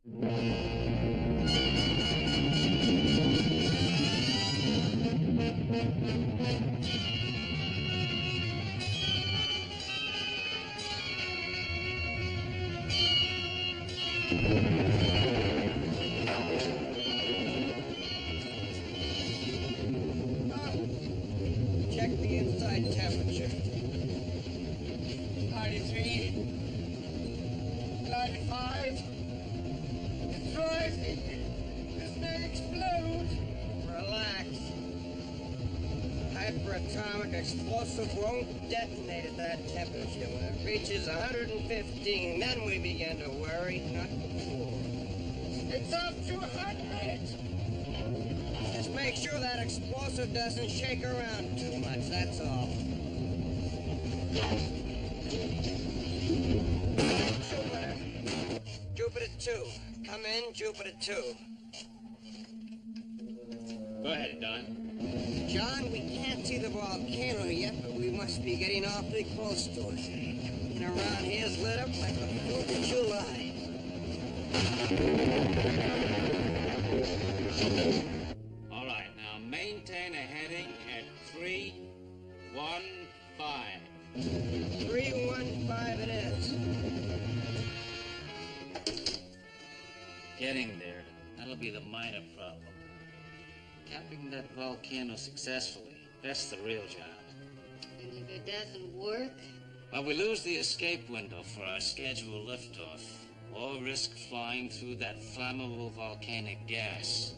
Check the inside temperature. 93, 95. It's rising. This may explode. Relax. Hyperatomic explosive won't detonate at that temperature. When it reaches 115, then we begin to worry, not before. It's up to 100. Just make sure that explosive doesn't shake around too much, that's all. Jupiter 2. Come in, Jupiter 2. Go ahead, Don. John, we can't see the volcano yet, but we must be getting awfully close to it. And around here's lit up like the 4th of July. All right, now maintain a heading at 315. 315 it is. Getting there, that'll be the minor problem. Capping that volcano successfully, that's the real job. And if it doesn't work? Well, we lose the escape window for our scheduled liftoff, or risk flying through that flammable volcanic gas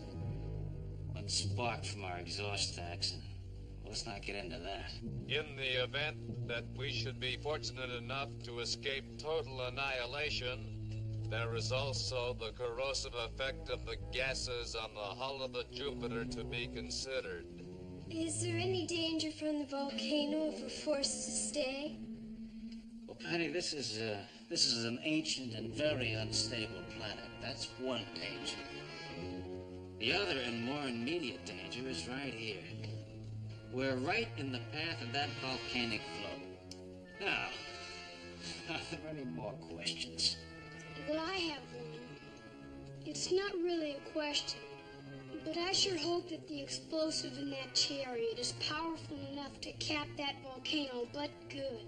when sparked from our exhaust stacks, and let's not get into that. In the event that we should be fortunate enough to escape total annihilation, there is also the corrosive effect of the gases on the hull of the Jupiter to be considered. Is there any danger from the volcano if we're forced to stay? Well, Penny, this is an ancient and very unstable planet. That's one danger. The other and more immediate danger is right here. We're right in the path of that volcanic flow. Now, are there any more questions? Well, I have one. It's not really a question, but I sure hope that the explosive in that chariot is powerful enough to cap that volcano, but good.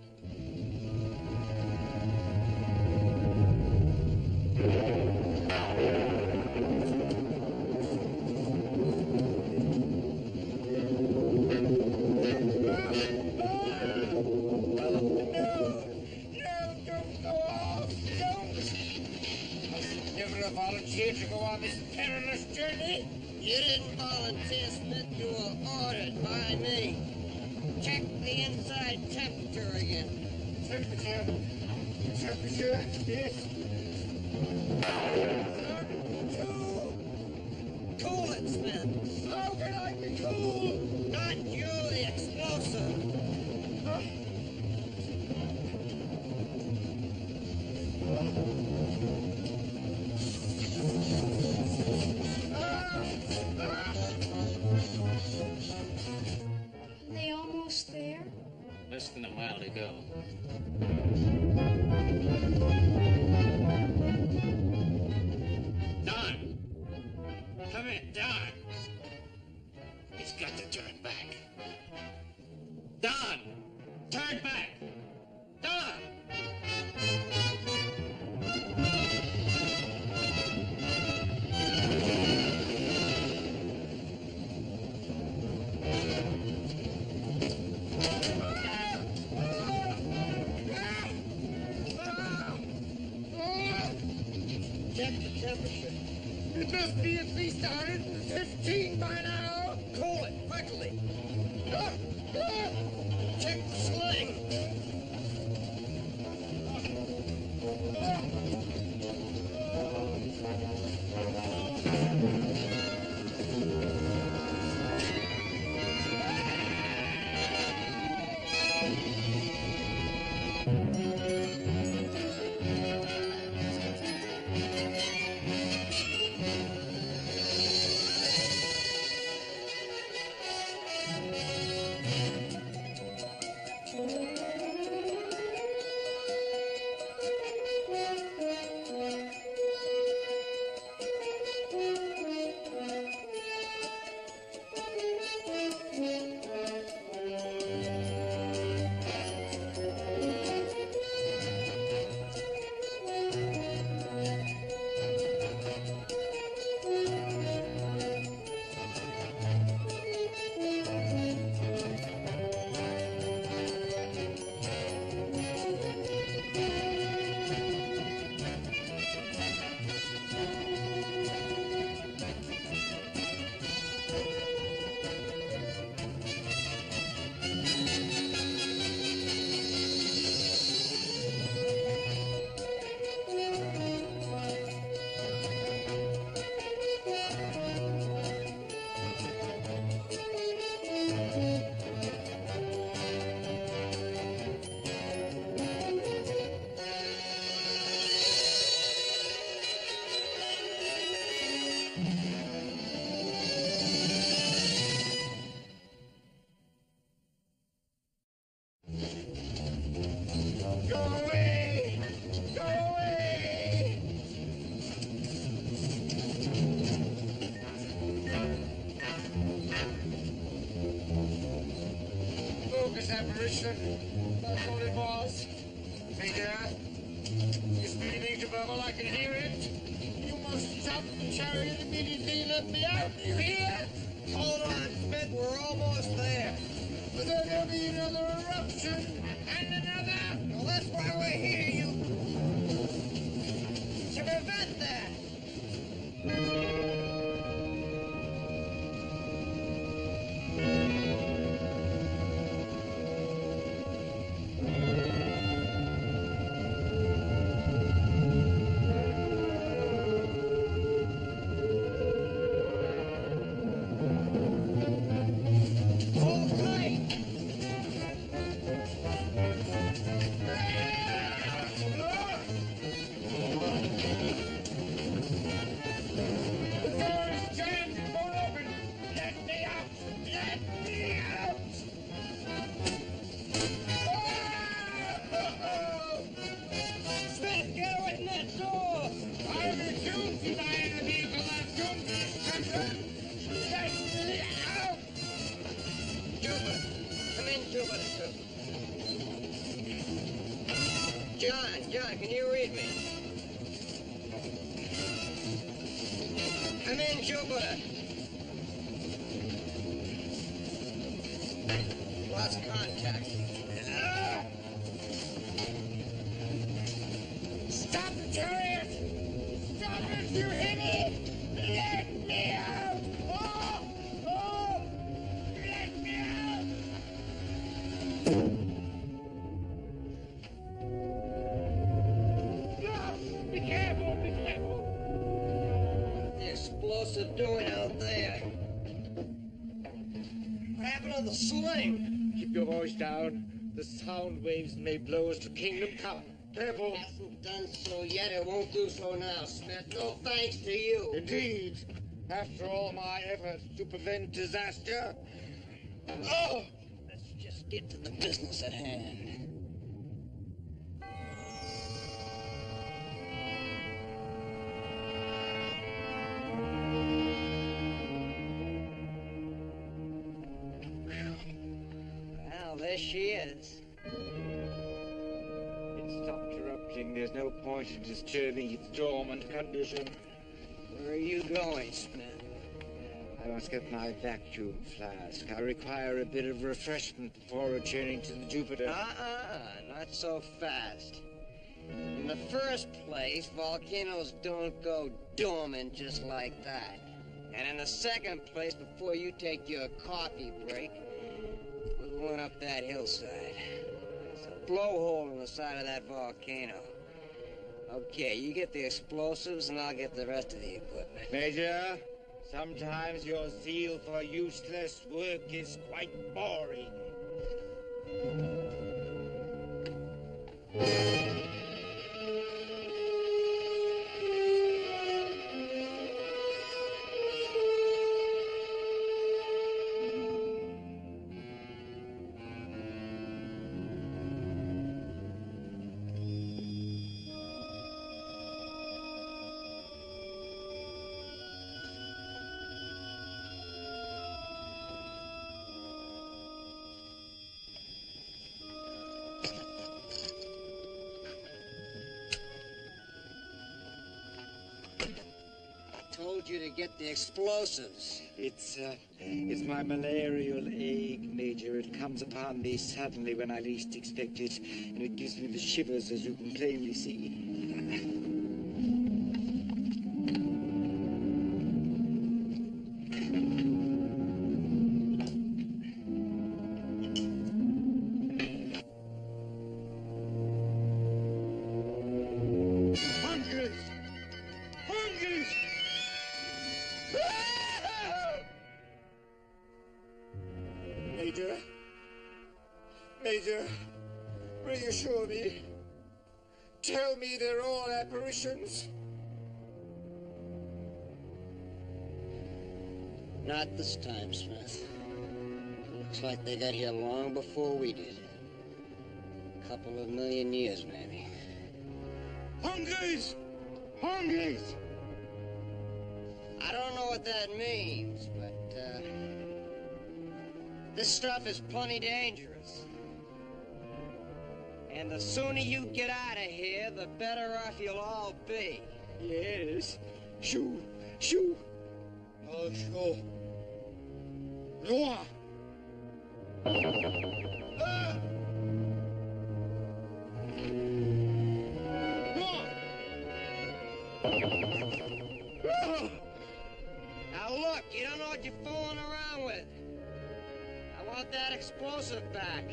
Volunteered to go on this perilous journey? You didn't volunteer, Smith. You were ordered by me. Check the inside temperature again. Temperature, yes. 32. Cool it, Smith. How can I be cool? Not you, the explosive. Are they almost there? Less than a mile to go. Don! Come in, Don! He's got to turn back. Don! Turn back! Don! Check the temperature. It must be at least 115 by now. Cool it, quickly. Check the sling. I can hear it. You must stop the chariot immediately and let me out. You hear? Hold on, Smith. We're almost there. But then there'll be another eruption. And another. Well, that's why we're here, you. To prevent that. John, can you read me? I'm in Jupiter. Lost contact. Stop the chariot! Stop it, you idiot! Let me out! Oh! Let me out! Be careful, be careful! What's the explosive doing out there? What happened to the sling? Keep your voice down. The sound waves may blow us to kingdom come. Careful. It hasn't done so yet. It won't do so now, Smith. No thanks to you. Indeed. After all my efforts to prevent disaster. Oh! Let's just get to the business at hand. Well, there she is. It stopped erupting. There's no point in disturbing its dormant condition. Where are you going, Smith? I must get my vacuum flask. I require a bit of refreshment before returning to the Jupiter. Not so fast. In the first place, volcanoes don't go dormant just like that. And in the second place, before you take your coffee break, we're going up that hillside. There's a blowhole in the side of that volcano. Okay, you get the explosives and I'll get the rest of the equipment. Major, sometimes your zeal for useless work is quite boring. Told you to get the explosives. It's my malarial ache, Major. It comes upon me suddenly when I least expect it, and it gives me the shivers, as you can plainly see. Major, reassure me. Tell me they're all apparitions. Not this time, Smith. Looks like they got here long before we did. A couple of million years, maybe. Hungries! Hungries! I don't know what that means, but, this stuff is plenty dangerous. And the sooner you get out of here, the better off you'll all be. Yes. Shoo. Shoo. Oh, shoo. Noah. Ah! Now look, you don't know what you're fooling around with. I want that explosive back.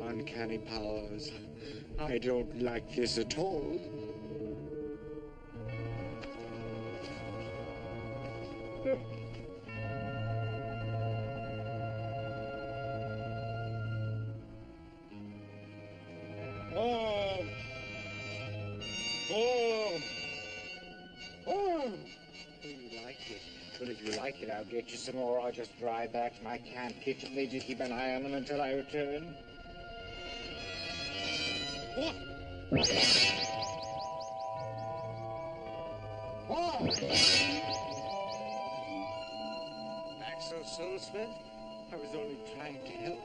Uncanny powers. I don't like this at all. Oh. Oh. Oh. You like it? Well, if you like it, I'll get you some more. I'll just drive back to my camp kitchen. They just keep an eye on them until I return. What? Oh! Back so soon, Smith? I was only trying to help.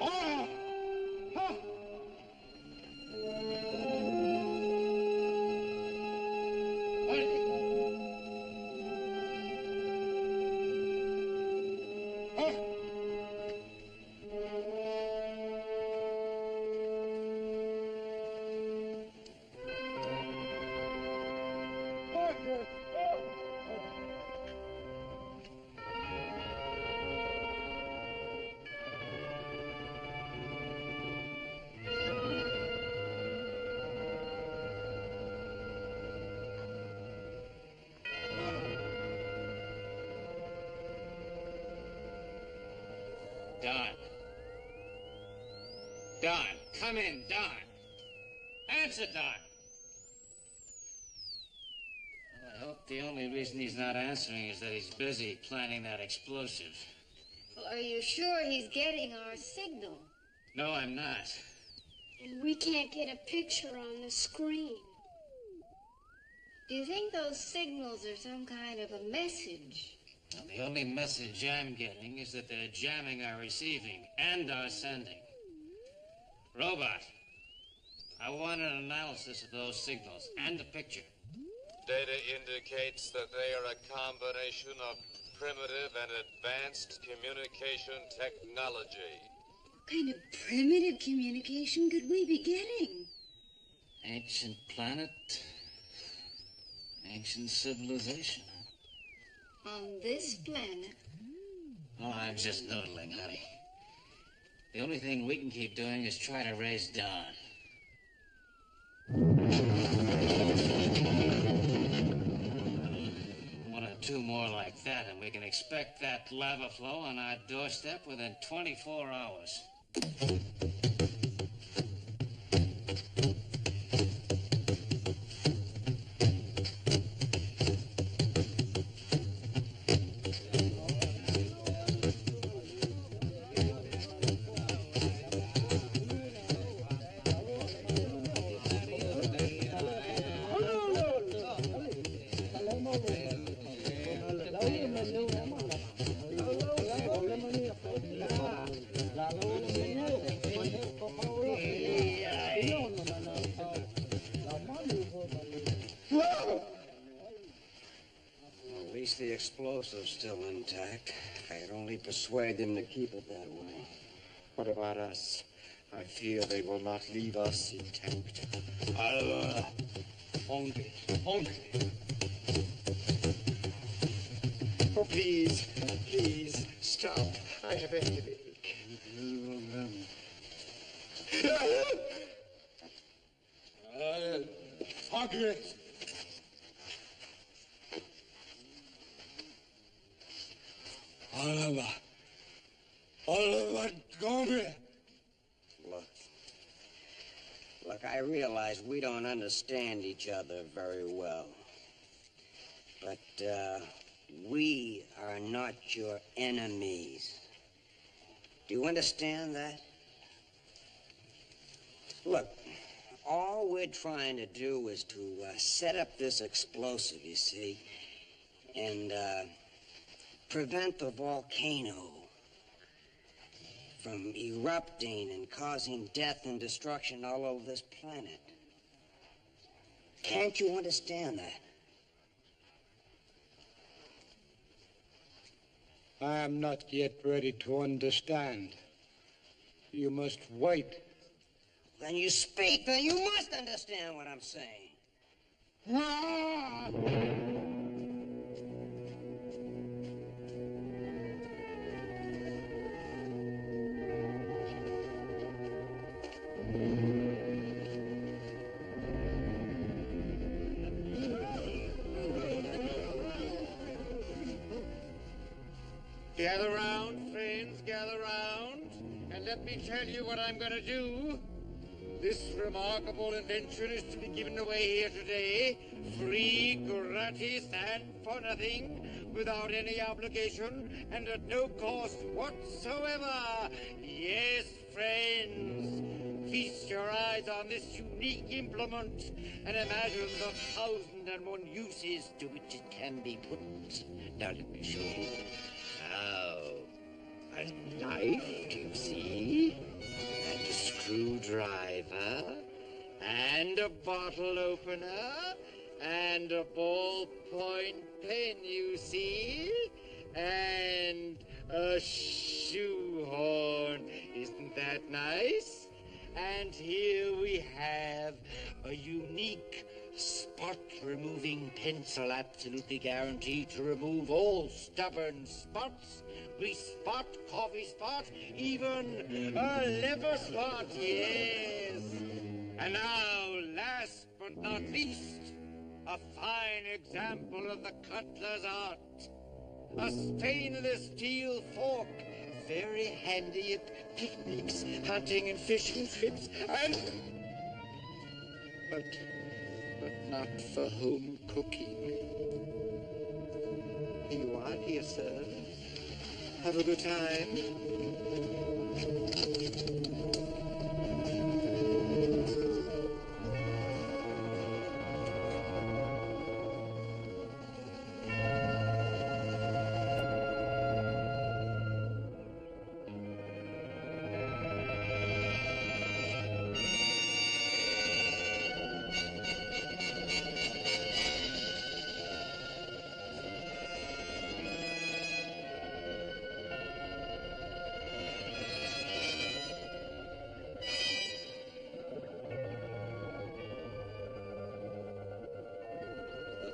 Oh! Huh! Don. Don, come in, Don. Answer, Don. Well, I hope the only reason he's not answering is that he's busy planning that explosive. Well, are you sure he's getting our signal? No, I'm not. And we can't get a picture on the screen. Do you think those signals are some kind of a message? Well, the only message I'm getting is that they're jamming our receiving and our sending. Robot, I want an analysis of those signals and a picture. Data indicates that they are a combination of primitive and advanced communication technology. What kind of primitive communication could we be getting? Ancient planet, ancient civilization. On this planet? Oh, I'm just noodling, honey. The only thing we can keep doing is try to raise Don. One or two more like that, and we can expect that lava flow on our doorstep within 24 hours. At least the explosive's still intact. I could only persuade them to keep it that way. What about us? I fear they will not leave us intact. Only. Oh, please, stop. I have a headache. Hungry. Oliver, hungry. Look, I realize we don't understand each other very well. But, we are not your enemies. Do you understand that? Look, all we're trying to do is to set up this explosive, you see, and prevent the volcano from erupting and causing death and destruction all over this planet. Can't you understand that? I am not yet ready to understand. You must wait. Then you speak, then you must understand what I'm saying. Gather round, friends, gather round, and let me tell you what I'm going to do. This remarkable invention is to be given away here today, free, gratis, and for nothing, without any obligation, and at no cost whatsoever. Yes, friends, feast your eyes on this unique implement and imagine the 1,001 uses to which it can be put. Now let me show you. Now, a knife, do you see? And a screwdriver, and a bottle opener, and a ballpoint pen, you see? And a shoehorn. Isn't that nice? And here we have a unique spot-removing pencil, absolutely guaranteed to remove all stubborn spots, grease spot, coffee spot, even a liver spot, yes. And now, last but not least, a fine example of the cutler's art. A stainless steel fork, very handy at picnics, hunting and fishing trips, and... But not for home cooking. Here you are, dear sir. Have a good time.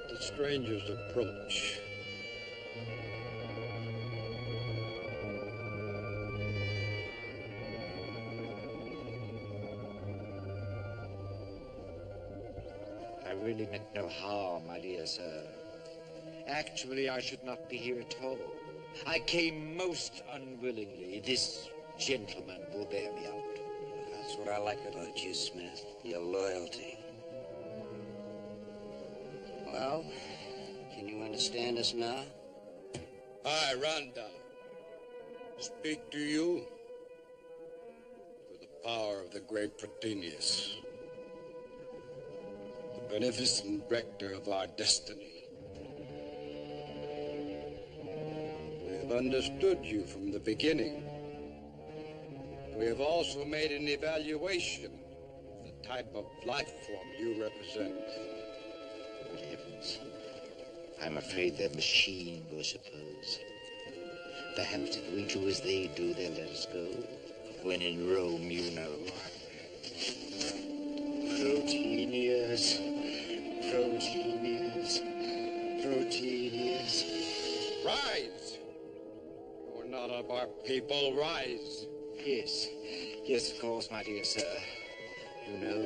The stranger's approach. I really meant no harm, my dear sir. Actually, I should not be here at all. I came most unwillingly. This gentleman will bear me out. That's what I like about you, Smith, your loyalty. Well, can you understand us now? I, Randall, speak to you through the power of the great Protenius, the beneficent rector of our destiny. We have understood you from the beginning. We have also made an evaluation of the type of life form you represent. Good heavens. I'm afraid they're machine worshippers. Perhaps if we do as they do, they'll let us go. When in Rome, you know. Protenius. Protenius. Protenius. Rise! You are not of our people. Rise! Yes. Yes, of course, my dear sir. You know,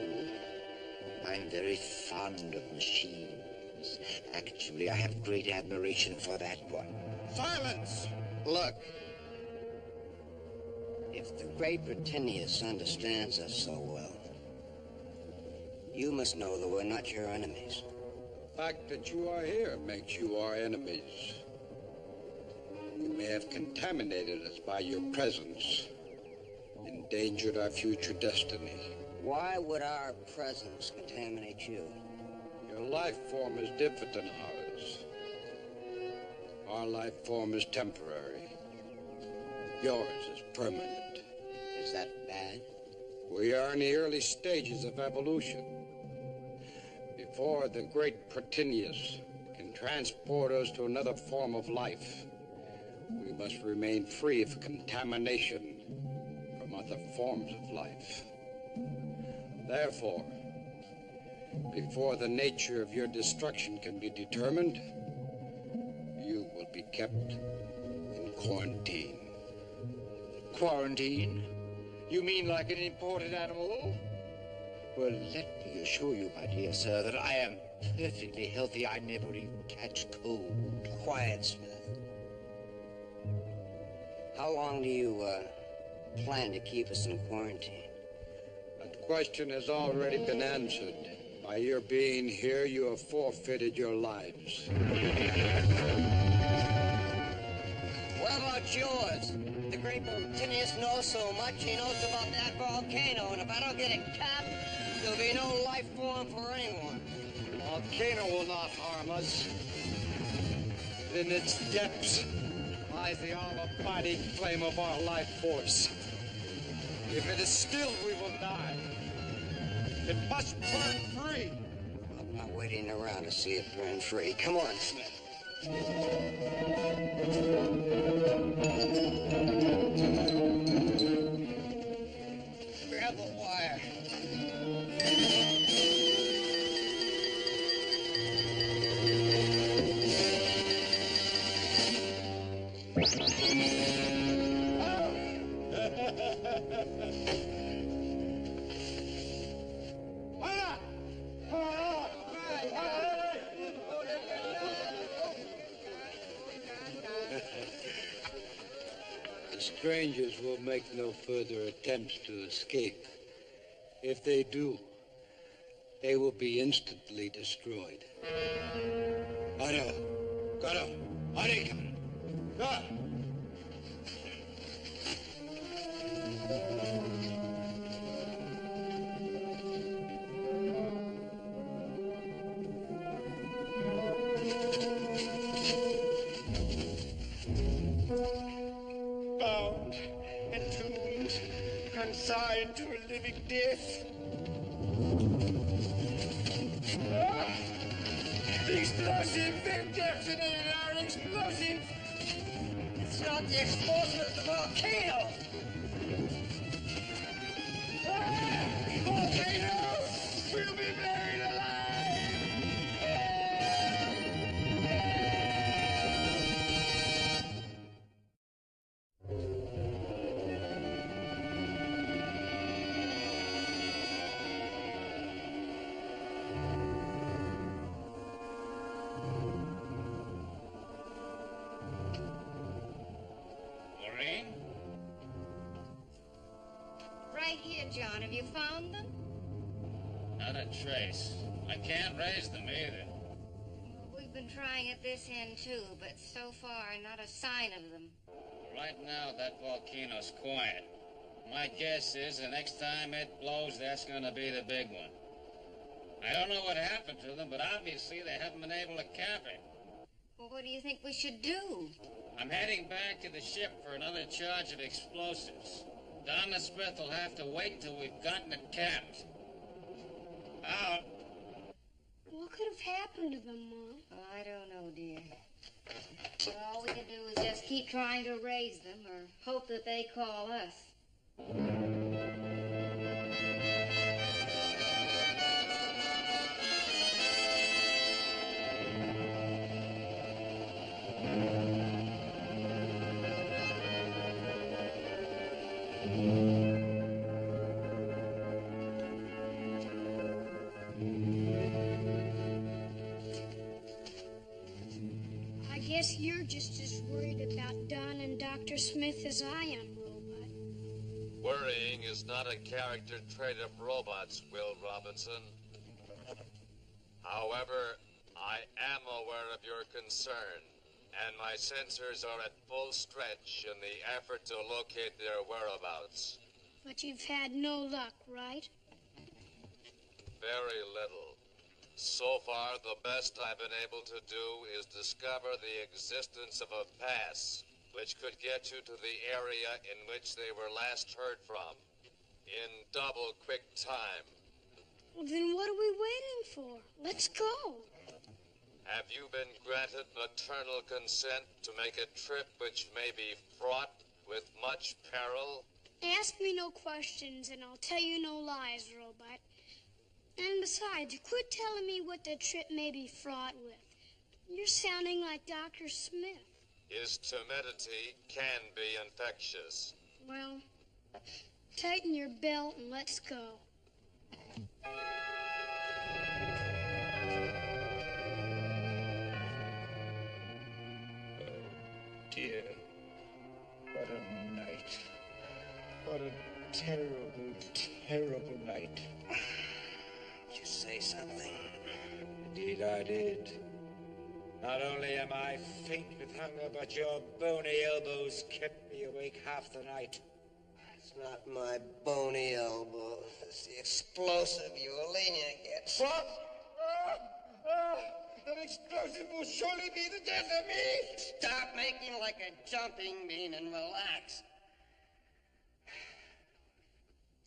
I'm very fond of machines. Actually, I have great admiration for that one. Silence! Look, if the great Protenius understands us so well, you must know that we're not your enemies. The fact that you are here makes you our enemies. You may have contaminated us by your presence. endangered our future destiny. Why would our presence contaminate you? Your life form is different than ours. Our life form is temporary. Yours is permanent. Is that bad? We are in the early stages of evolution. Before the great Proteus can transport us to another form of life, we must remain free of contamination from other forms of life. Therefore, before the nature of your destruction can be determined, you will be kept in quarantine. Quarantine? You mean like an imported animal? Well, let me assure you, my dear sir, that I am perfectly healthy. I never even catch cold. Quiet, Smith. How long do you plan to keep us in quarantine? That question has already been answered. By your being here, you have forfeited your lives. What about yours? The great Proteus knows so much. He knows about that volcano, and if I don't get it capped, there'll be no life form for anyone. The volcano will not harm us. In its depths lies the all-abiding flame of our life force. If it is still, we will die. It must burn free. I'm not waiting around to see it burn free. Come on, Smith. Grab the wire. The strangers will make no further attempts to escape. If they do, they will be instantly destroyed. Bound, entombed, consigned to a living death. The explosive! They've detonated our explosive! It's not the explosion of the volcano. Volcano! We'll be buried alive! Maureen? Right here, John. Have you found them? Not a trace. I can't raise them either. We've been trying at this end, too, but so far, not a sign of them. Right now, that volcano's quiet. My guess is the next time it blows, that's gonna be the big one. I don't know what happened to them, but obviously they haven't been able to cap it. Well, what do you think we should do? I'm heading back to the ship for another charge of explosives. Donna Smith will have to wait till we've gotten it capped. Out. What could have happened to them, Mom? Oh, I don't know, dear. But all we can do is just keep trying to raise them or hope that they call us. I guess you're just as worried about Don and Dr. Smith as I am, Robot. Worrying is not a character trait of robots, Will Robinson. However, I am aware of your concern, and my sensors are at full stretch in the effort to locate their whereabouts. But you've had no luck, right? Very little. So far, the best I've been able to do is discover the existence of a pass, which could get you to the area in which they were last heard from, in double quick time. Well, then what are we waiting for? Let's go. Have you been granted maternal consent to make a trip which may be fraught with much peril? Ask me no questions, and I'll tell you no lies, Robot. And besides, quit telling me what the trip may be fraught with. You're sounding like Dr. Smith. His timidity can be infectious. Well, tighten your belt and let's go. Dear, what a night. What a terrible, terrible night. Did you say something? Indeed I did. Not only am I faint with hunger, but your bony elbows kept me awake half the night. It's not my bony elbow. It's the explosive you Elenia gets. What? That explosive will surely be the death of me! Stop making like a jumping bean and relax.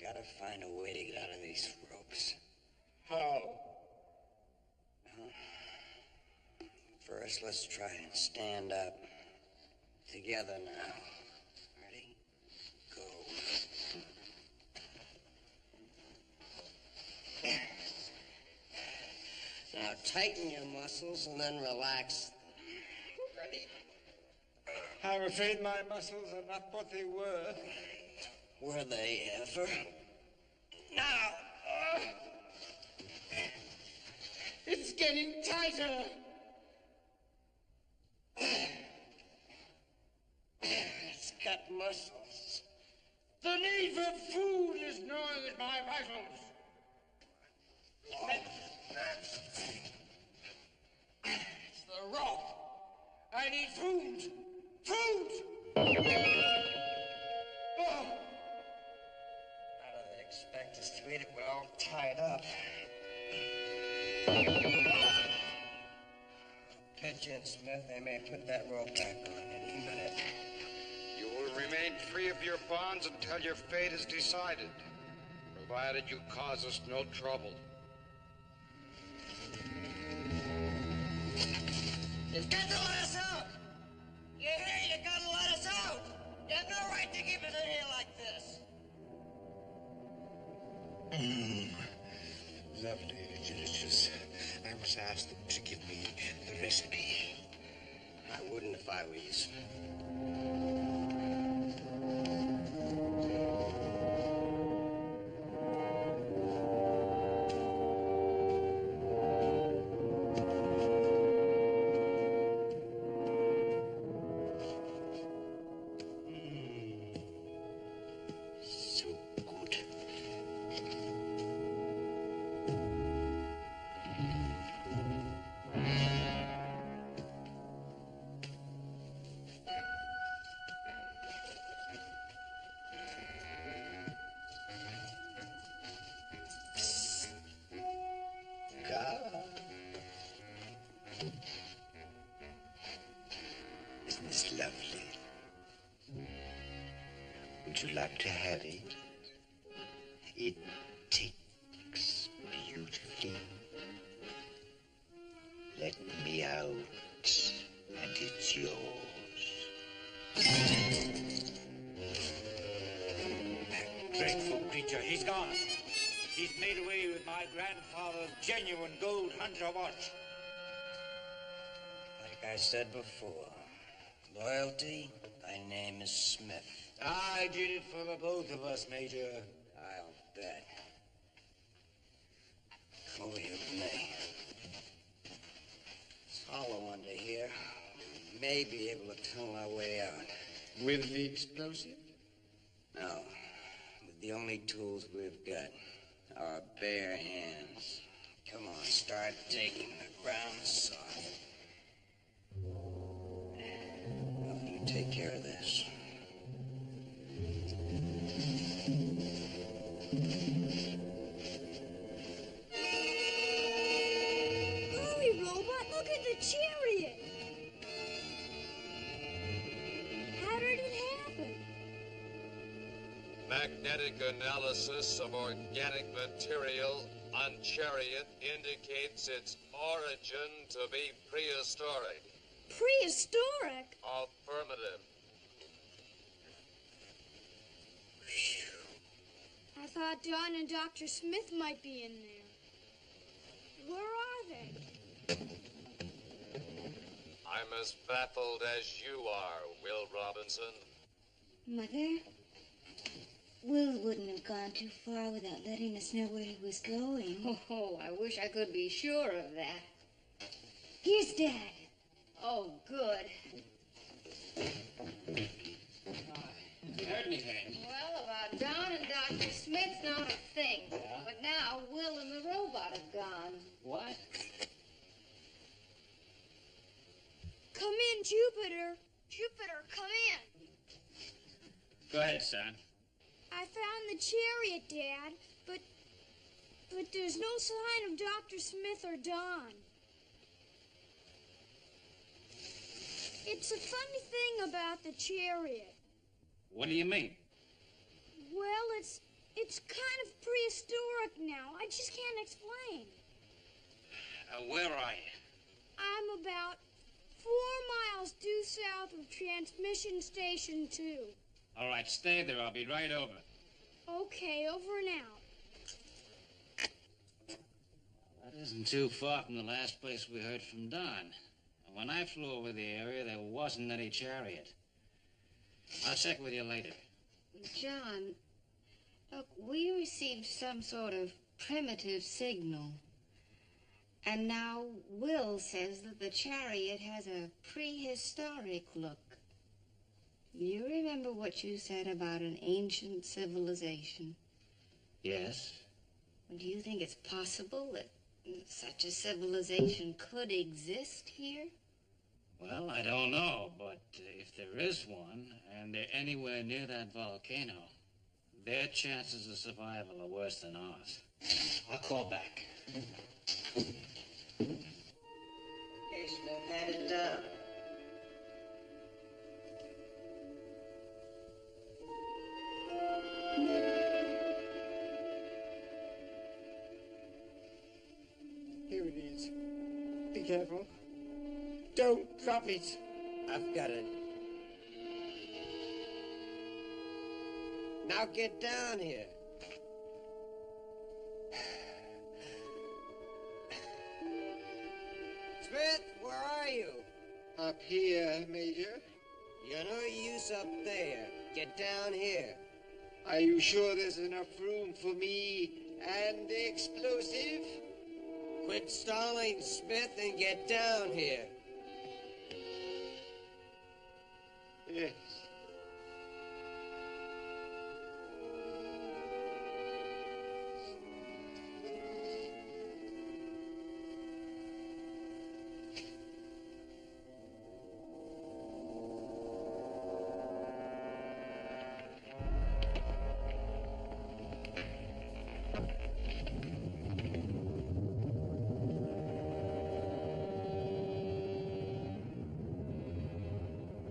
Gotta find a way to get out of these ropes. How? First, let's try and stand up. Together now. Ready? Go. Now tighten your muscles and then relax. Ready? I'm afraid my muscles are not what they were. Were they ever? Now! It's getting tighter. It's got muscles. The need for food is gnawing at my vitals. It's the rope. I need food. Food! How do they expect us to eat it? We're all tied up. Pitch in, Smith. They may put that rope back on any minute. You will remain free of your bonds until your fate is decided, provided you cause us no trouble. You've got to let us out! You hear? You gotta let us out! You have no right to keep us in here like this! Lovely, delicious. I must ask them to give me the recipe. I wouldn't if I were you, Smith. So good. Isn't this lovely? Would you like to have it? It takes beautifully. Let me out, and it's yours. That dreadful creature, he's gone. He's made away with my grandfather's genuine gold hunter watch. Like I said before, loyalty, thy name is Smith. I did it for the both of us, Major. I'll bet. Come over here with me. It's hollow under here. We may be able to tunnel our way out. With the explosive? No, with the only tools we've got. Our bare hands. Come on, start digging. The ground's soft. Now, you take care of this. genetic analysis of organic material on Chariot indicates its origin to be prehistoric. Prehistoric? Affirmative. I thought Don and Dr. Smith might be in there. Where are they? I'm as baffled as you are, Will Robinson. Mother, Will wouldn't have gone too far without letting us know where he was going. Oh, I wish I could be sure of that. Here's Dad. Oh, good. You heard anything? Well, about Don and Dr. Smith's not a thing. Yeah? But now Will and the robot have gone. What? Come in, Jupiter. Jupiter, come in. Go ahead, son. I found the chariot, Dad, but there's no sign of Dr. Smith or Don. It's a funny thing about the chariot. What do you mean? Well, it's kind of prehistoric now. I just can't explain. Where are you? I'm about 4 miles due south of Transmission Station 2. All right, stay there. I'll be right over. Okay, over and out. That isn't too far from the last place we heard from Don. And when I flew over the area, there wasn't any chariot. I'll check with you later. John, look, we received some sort of primitive signal. And now Will says that the chariot has a prehistoric look. You remember what you said about an ancient civilization? Yes? Do you think it's possible that such a civilization could exist here? Well, I don't know, but if there is one, and they're anywhere near that volcano, their chances of survival are worse than ours. I'll call back. Okay, Smith, hand it down. Here it is. Be careful. Don't drop it. I've got it. Now get down here. Smith, where are you? Up here, Major. You're no use up there. Get down here. Are you sure there's enough room for me and the explosive? Quit stalling, Smith, and get down here. Yes.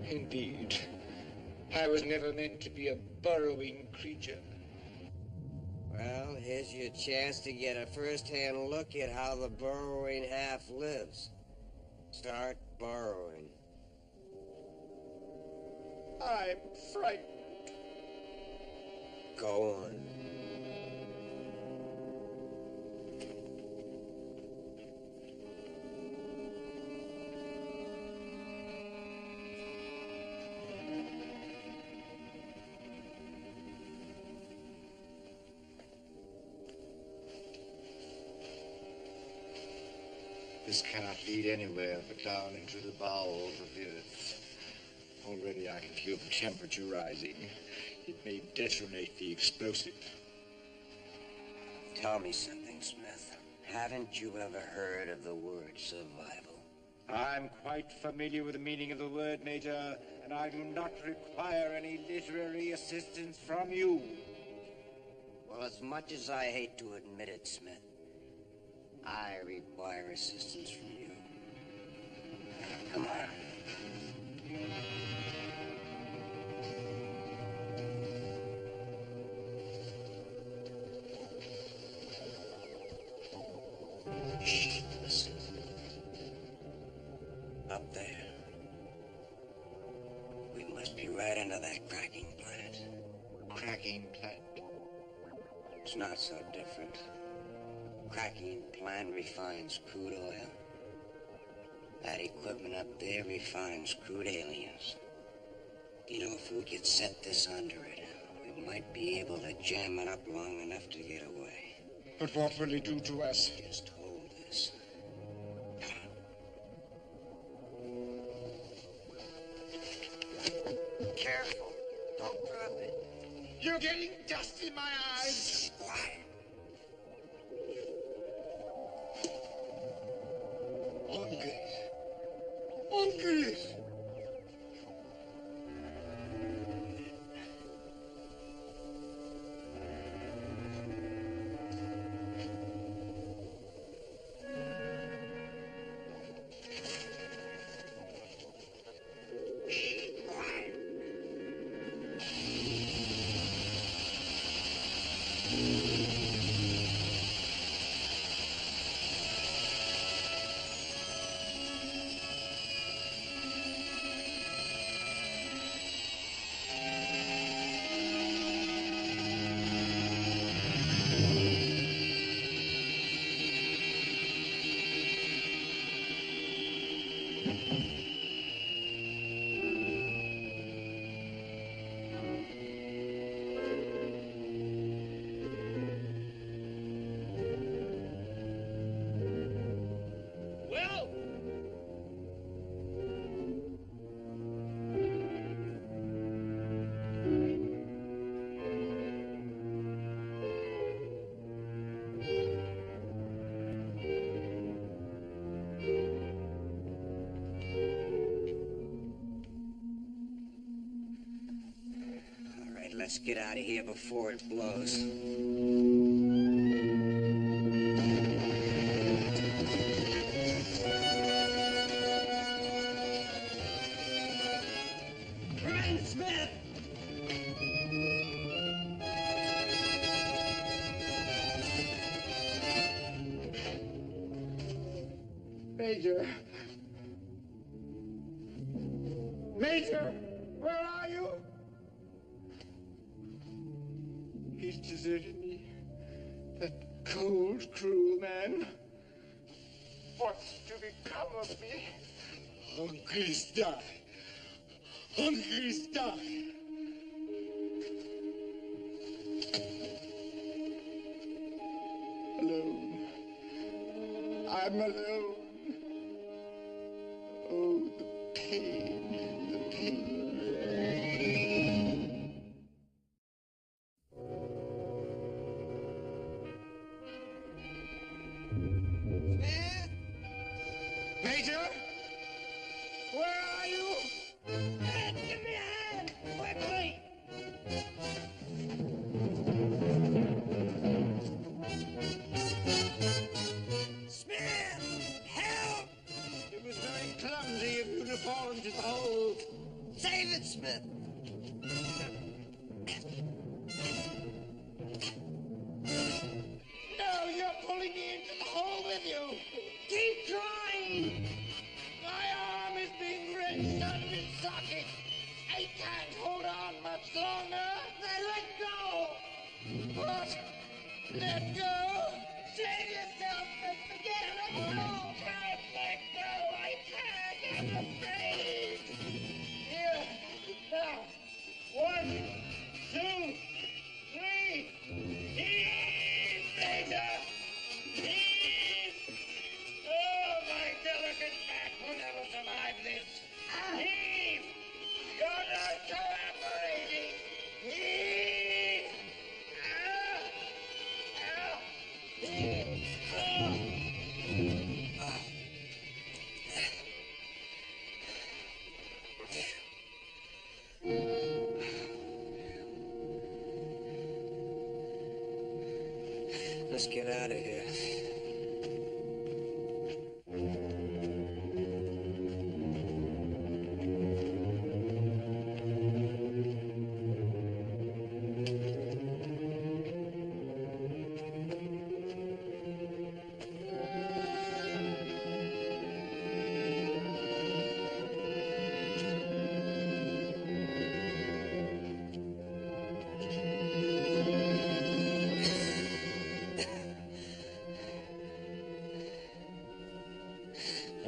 Indeed. I was never meant to be a burrowing creature. Well, here's your chance to get a first-hand look at how the burrowing half lives. Start burrowing. I'm frightened. Go on. This cannot lead anywhere but down into the bowels of the earth. Already I can feel the temperature rising. It may detonate the explosive. Tell me something, Smith. Haven't you ever heard of the word survival? I'm quite familiar with the meaning of the word, Major, and I do not require any literary assistance from you. Well, as much as I hate to admit it, Smith, I require assistance from you. Come on. Shh, listen. Up there. We must be right under that cracking plant. Cracking plant. It's not so different. Cracking plant refines crude oil. That equipment up there refines crude aliens. You know, if we could set this under it, we might be able to jam it up long enough to get away. But what will it do to us? Just hold this. Careful. Don't drop it. You're getting dust in my eyes. Quiet. Uncle! Let's get out of here before it blows. Run, Smith! Major! Major! Where are you? He's deserted me. That cold, cruel man. What's to become of me? Uncle's died. Uncle's died. Alone. I'm alone. Oh, the pain, the pain. Major? Where are you? Hey, give me a hand! Quickly! Smith! Help! It was very clumsy of you to fall into the hole. Save it, Smith! No, you're pulling me into the hole with you. Keep trying! My arm is being wrenched out of its socket. I can't hold on much longer. Then let go! What? Let go? Save yourself and forget it! Let go! Can't let go. I can't. I'm afraid. Here. Now. 1, 2, 3. Ease, Major. Ease. Oh, my delicate back will never survive this. Eve! You're not cooperating! Eve! Eve! Let's get out of here.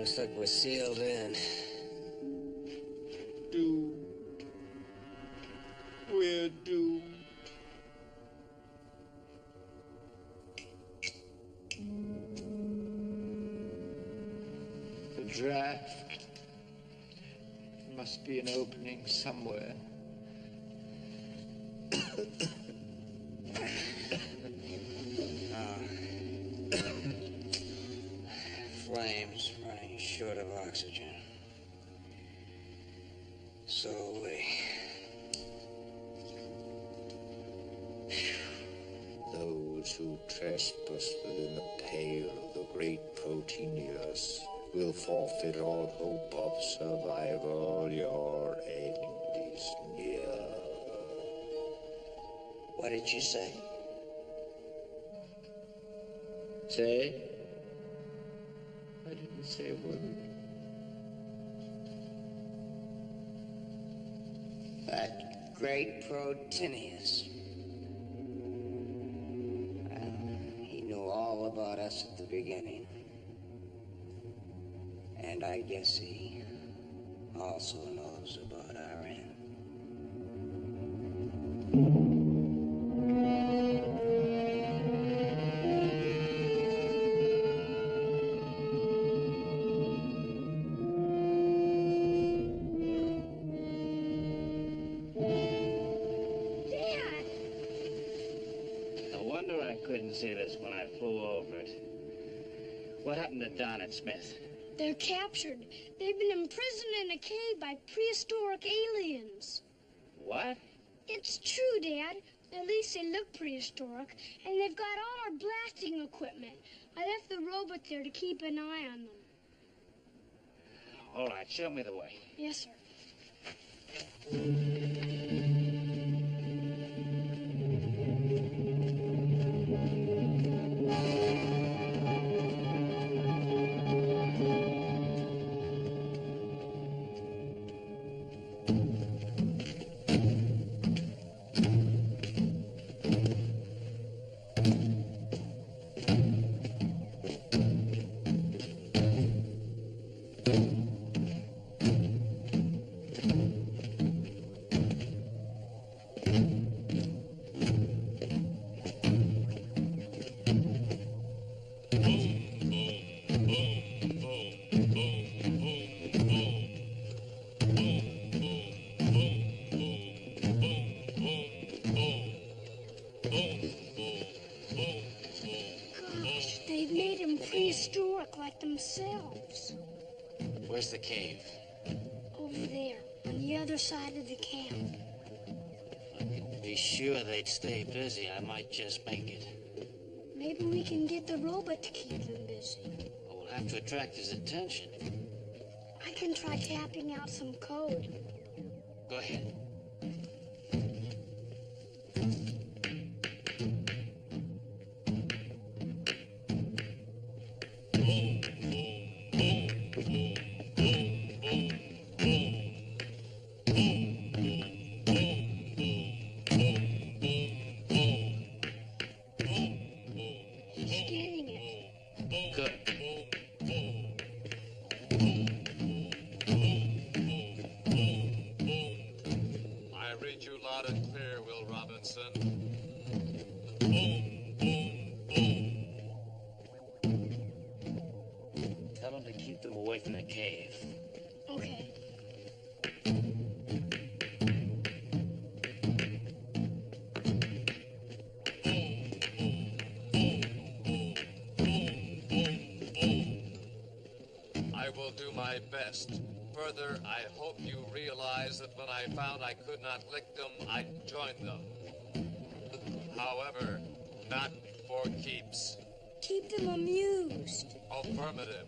Looks like we're sealed in. Doomed. We're doomed. The draft. There must be an opening somewhere. Flames running short of oxygen. So are we. Those who trespass within the pale of the great Protenius will forfeit all hope of survival. Your end is near. What did you say? Say? I didn't say a word. That great Protenius. He knew all about us at the beginning. And I guess he also knows about our end. Couldn't see this when I flew over it. What happened to Don and Smith? They're captured. They've been imprisoned in a cave by prehistoric aliens. What? It's true, Dad. At least they look prehistoric. And they've got all our blasting equipment. I left the robot there to keep an eye on them. All right, show me the way. Yes, sir. Prehistoric like themselves. Where's the cave? Over there, on the other side of the camp. If I could be sure they'd stay busy, I might just make it. Maybe we can get the robot to keep them busy. We'll have to attract his attention. I can try tapping out some code. Go ahead. Tell him to keep them away from the cave. Okay. I will do my best. Further, I hope you realize that when I found I could not lick them, I joined them. However, not for keeps. Keep them amused. Affirmative.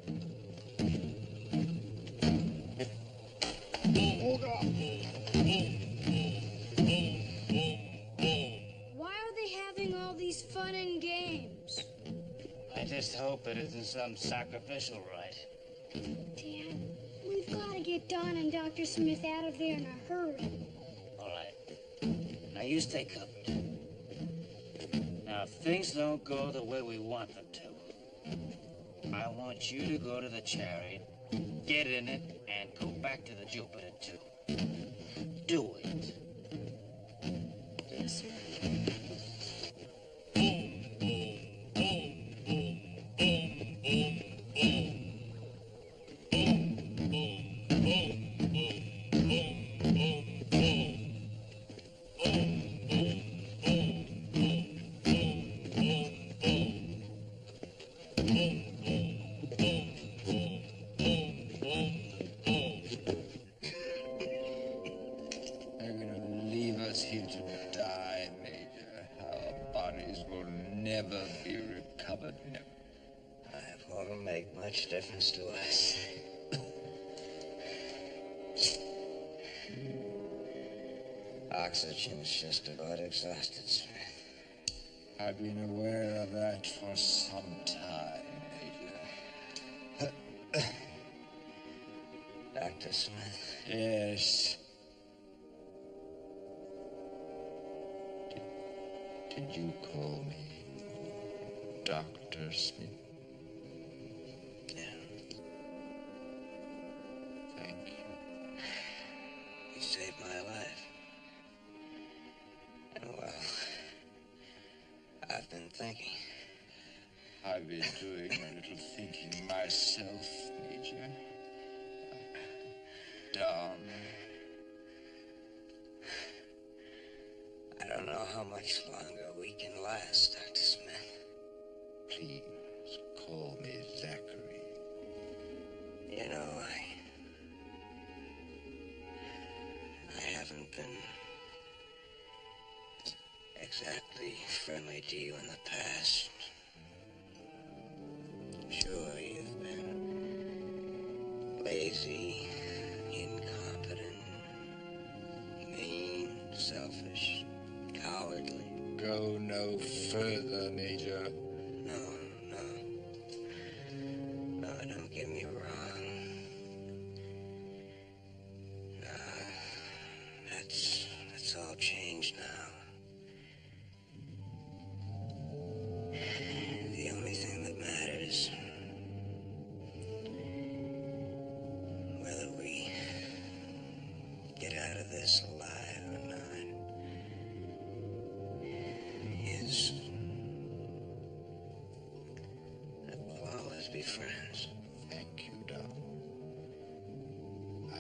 Why are they having all these fun and games? I just hope it isn't some sacrificial rite. Dad, we've got to get Don and Dr. Smith out of there in a hurry. All right. Now you stay covered. Now, if things don't go the way we want them to, I want you to go to the chariot get in it and go back to the Jupiter, too. Do it. Yes, sir. They're gonna leave us here to die, Major. Our bodies will never be recovered. It won't make much difference to us. Oxygen's just about exhausted, Smith. I've been aware of that for some time, Major. Dr. Smith. Yes. Did you call me Dr. Smith? Yeah. Thank you. You saved my life. Well, I've been thinking. I've been doing a little thinking myself, Major. Don. I don't know how much longer we can last, Dr. Smith. Please call me Zachary. You know, I haven't been exactly friendly to you in the past. Sure, you've been lazy, incompetent, mean, selfish, cowardly. Go no further, Major. No, don't get me wrong. No, that's all changed now. The only thing that matters, whether we get out of this alive or not, is that we'll always be friends. Thank you, Don.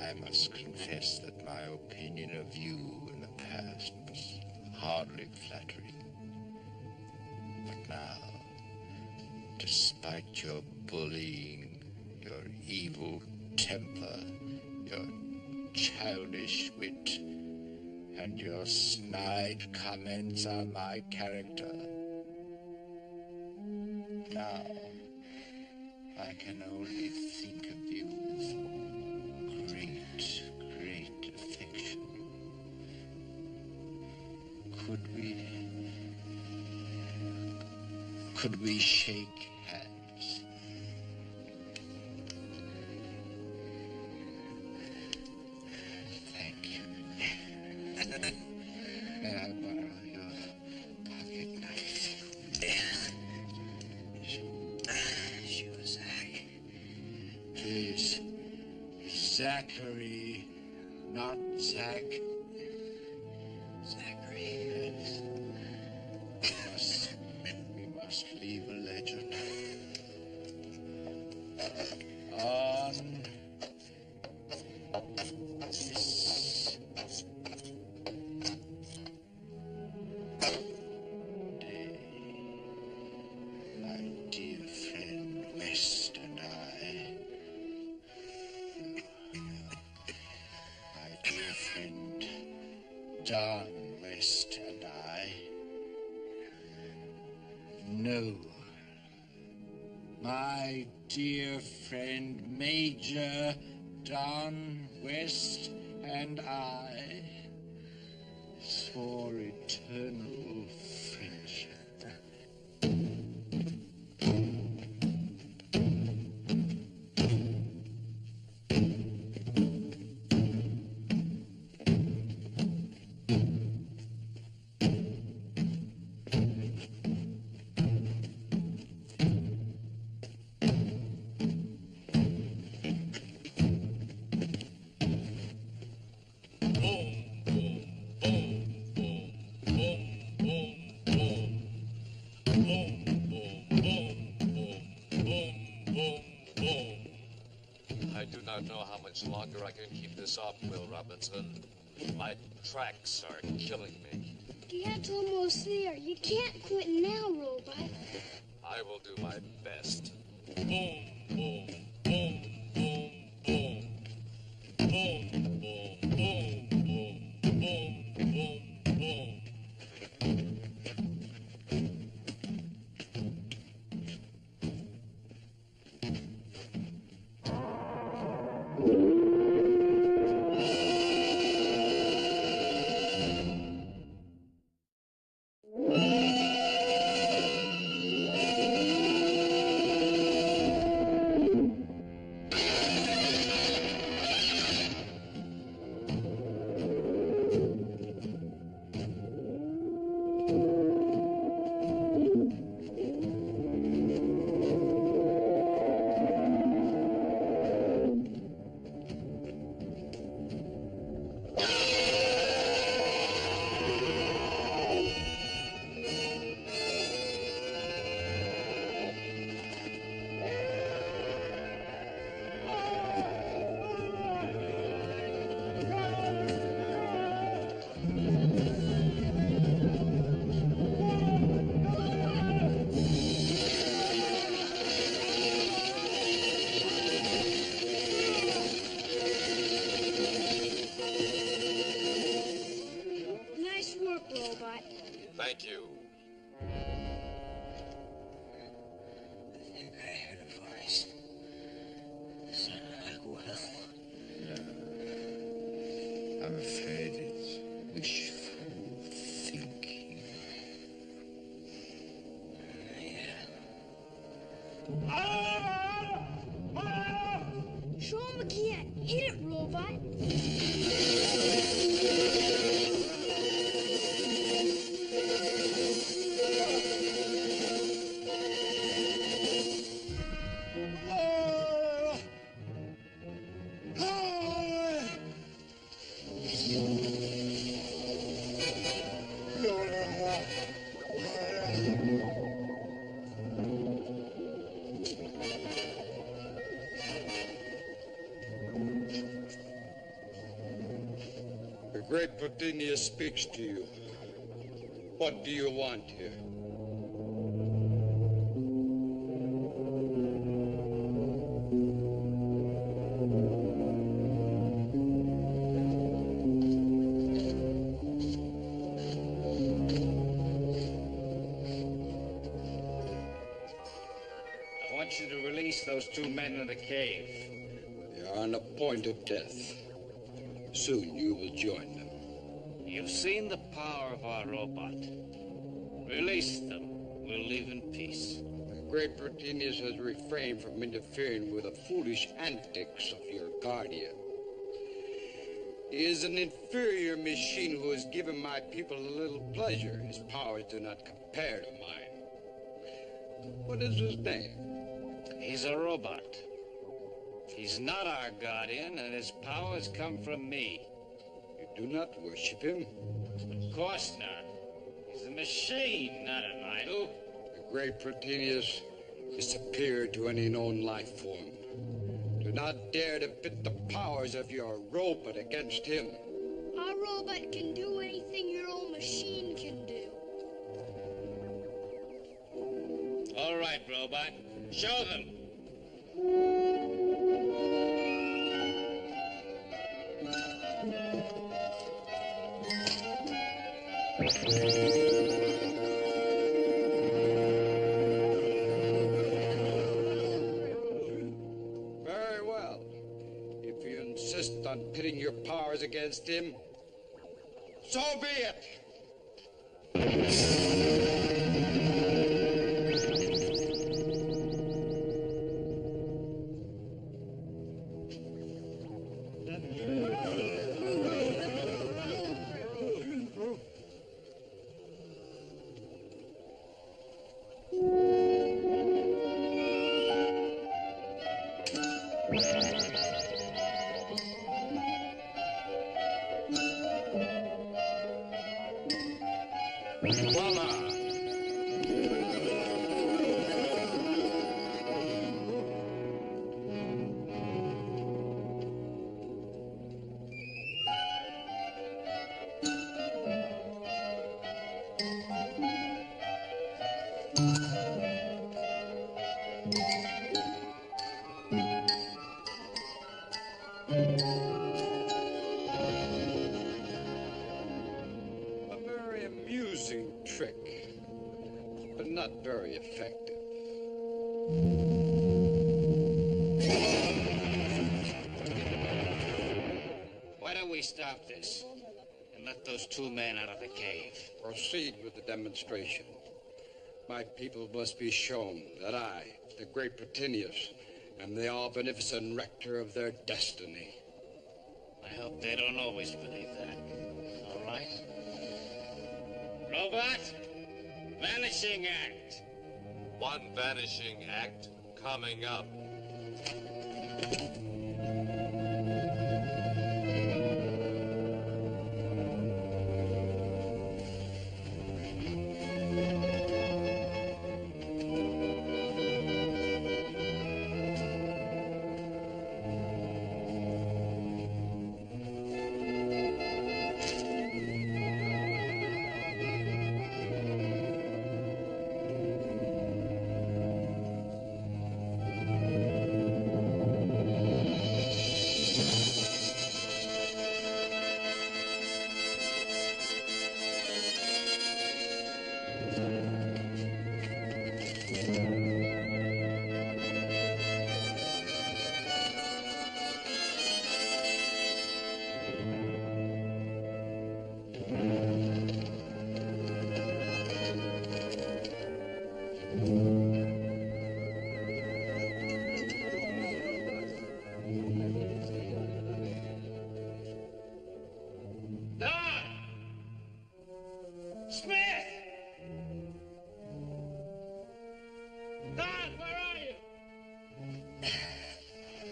I must confess that my opinion of you in the past was hardly flattering. But now, despite your bullying, your evil temper, your childish wit, and your snide comments on my character, now I can only think of you with great affection. Could we shake hands? Thank you. May I borrow your pocket knife? Sure, Zach. Please. Zachary, not Zach. Zachary. Yes. We must leave a legend. On this day, my dear friend West and I, my dear friend Don West and I, no, my dear friend Major Don West and I swore eternal friendship. don't know how much longer I can keep this up, Will Robinson. My tracks are killing me. Dad's almost there. You can't quit now, Robot. I will do my best. Boom, boom, boom, boom, boom. Boom, boom, boom, boom, boom, boom, boom. Nice work, Robot. Thank you. I think I heard a voice. Sounded like Will. I'm afraid it's wishful thinking. Show him again. Hit it, Robot. The great Protenius speaks to you. What do you want here? I want you to release those two men in the cave. They are on the point of death. Soon you will join them. You've seen the power of our robot. Release them. We'll leave in peace. The great Protenius has refrained from interfering with the foolish antics of your guardian. He is an inferior machine who has given my people a little pleasure. His powers do not compare to mine. What is his name? He's a robot. He's not our guardian, and his powers come from me. You do not worship him? Of course not. He's a machine, not an idol. The great Protenius is superior to any known life form. Do not dare to pit the powers of your robot against him. Our robot can do anything your old machine can do. All right, robot. Show them. Very well. If you insist on pitting your powers against him, so be it. A very amusing trick, but not very effective. Why don't we stop this and let those two men out of the cave? Proceed with the demonstration. My people must be shown that I, the great Protinius, am the all-beneficent rector of their destiny. I hope they don't always believe that. All right? Robot, vanishing act. One vanishing act coming up.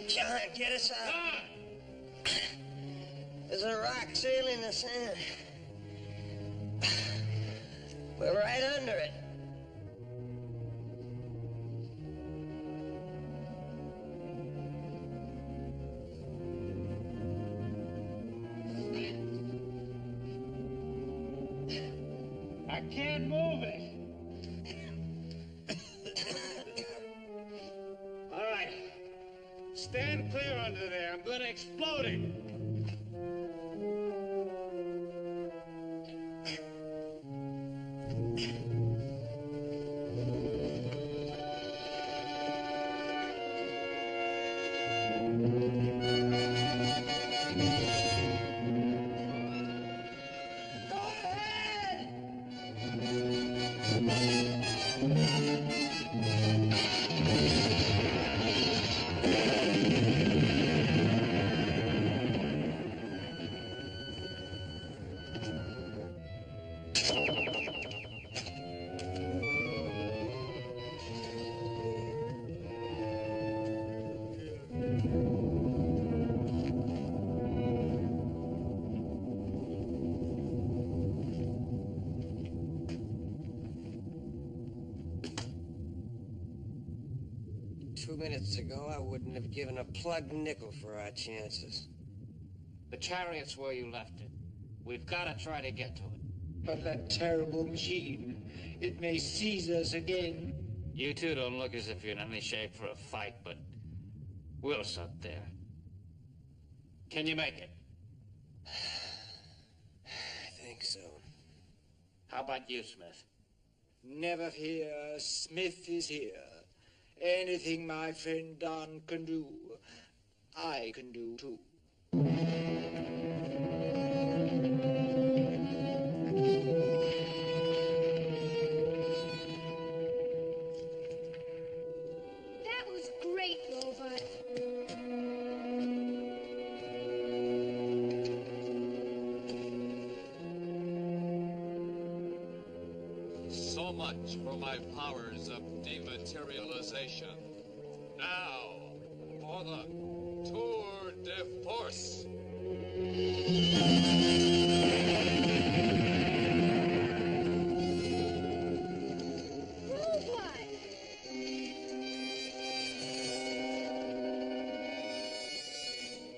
John, get us out. There's a rock seal in the sand. We're right under it. I can't move it. All right. Stand clear under there. I'm gonna explode it. Minutes ago, I wouldn't have given a plugged nickel for our chances. The chariot's where you left it. We've got to try to get to it. But that terrible machine, it may seize us again. You two don't look as if you're in any shape for a fight, but we'll sit there. Can you make it? I think so. How about you, Smith? Never fear, Smith is here. Anything my friend Don can do, I can do too. That was great, Robot. So much for my powers of dematerialization. Now, for the tour de force. Robot!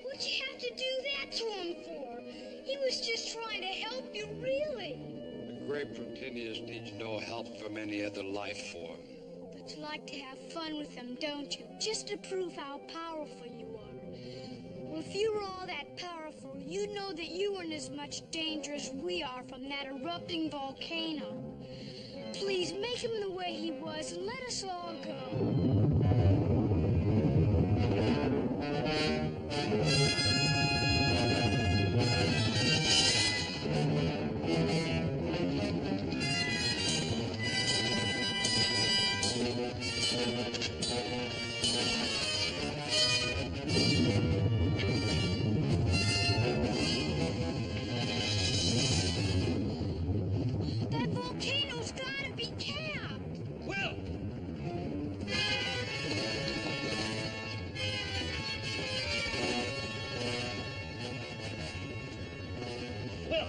What'd you have to do that to him for? He was just trying to help you, really. The great Protinius needs no help from any other life form. The volcanoes like to have fun with them, don't you? Just to prove how powerful you are. Well, if you were all that powerful, you'd know that you weren't as much danger as we are from that erupting volcano. Please, make him the way he was and let us all go. That volcano's gotta be capped. Will! Will!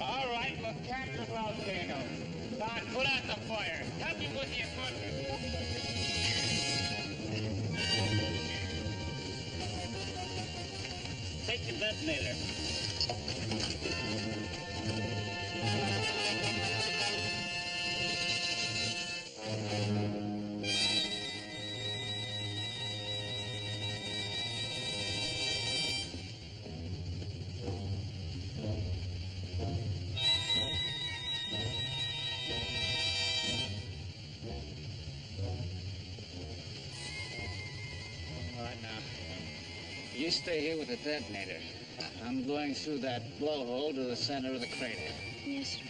All right, we'll cap the volcano. Don, put out the fire. Help me with the equipment. Take the detonator. All right, now. You stay here with the detonator. I'm going through that blowhole to the center of the crater. Yes, sir.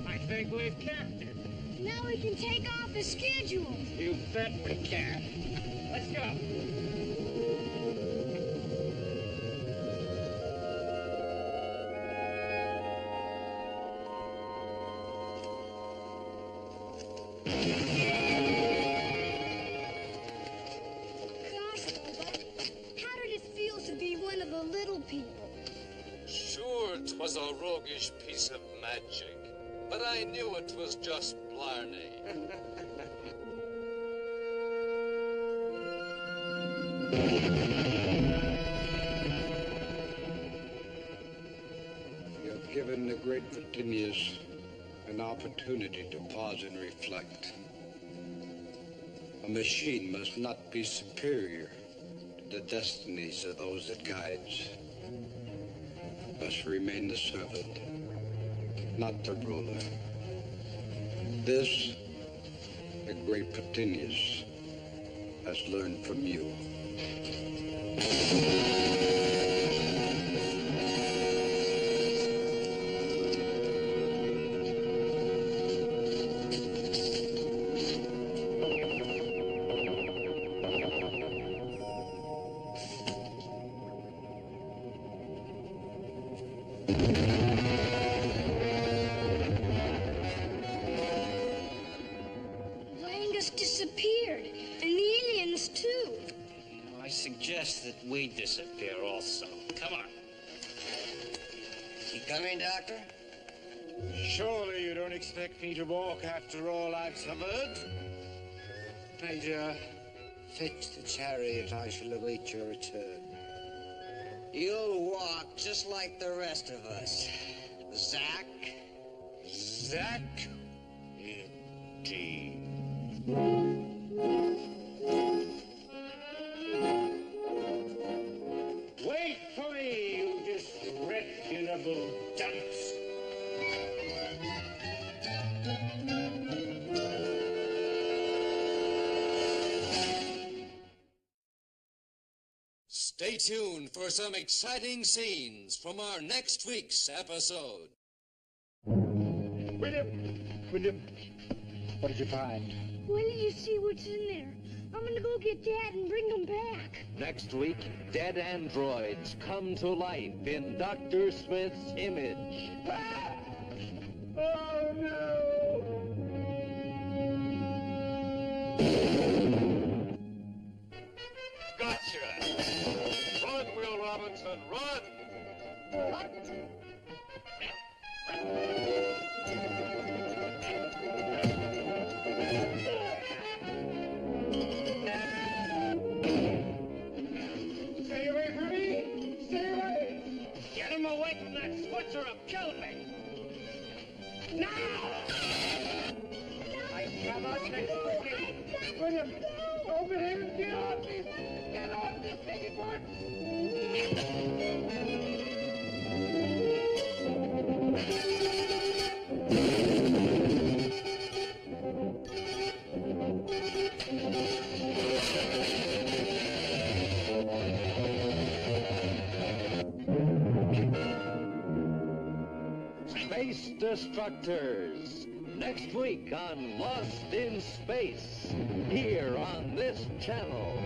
I think we've capped it. Now we can take off the schedule. You bet we can. Let's go. Gosh, Robot, how did it feel to be one of the little people? Sure, 'twas a roguish piece of magic, but I knew it was just blarney. You have given the great Virginians an opportunity to pause and reflect. A machine must not be superior to the destinies of those it guides. It must remain the servant, not the ruler. This, the great Petinius has learned from you. Langus disappeared, and the aliens too. I suggest that we disappear also. Come on. You coming, Doctor? Surely you don't expect me to walk after all I've suffered? Major, fetch the chariot. I shall await your return. You'll walk just like the rest of us. Zack? Zack? Indeed. Wait for me, you disreputable dunce. Stay tuned for some exciting scenes from our next week's episode. William, what did you find? Wait till you see what's in there. I'm gonna go get Dad and bring him back. Next week, dead androids come to life in Dr. Smith's image. Ah! Oh, no! Gotcha! Run, Will Robinson, run! Stay away from me! Stay away! Get him away from that switch or he'll kill me! Now! I cannot escape! William, open him and get off me! Get off this thing at once! Space Destructors. Next week on Lost in Space. Here on this channel.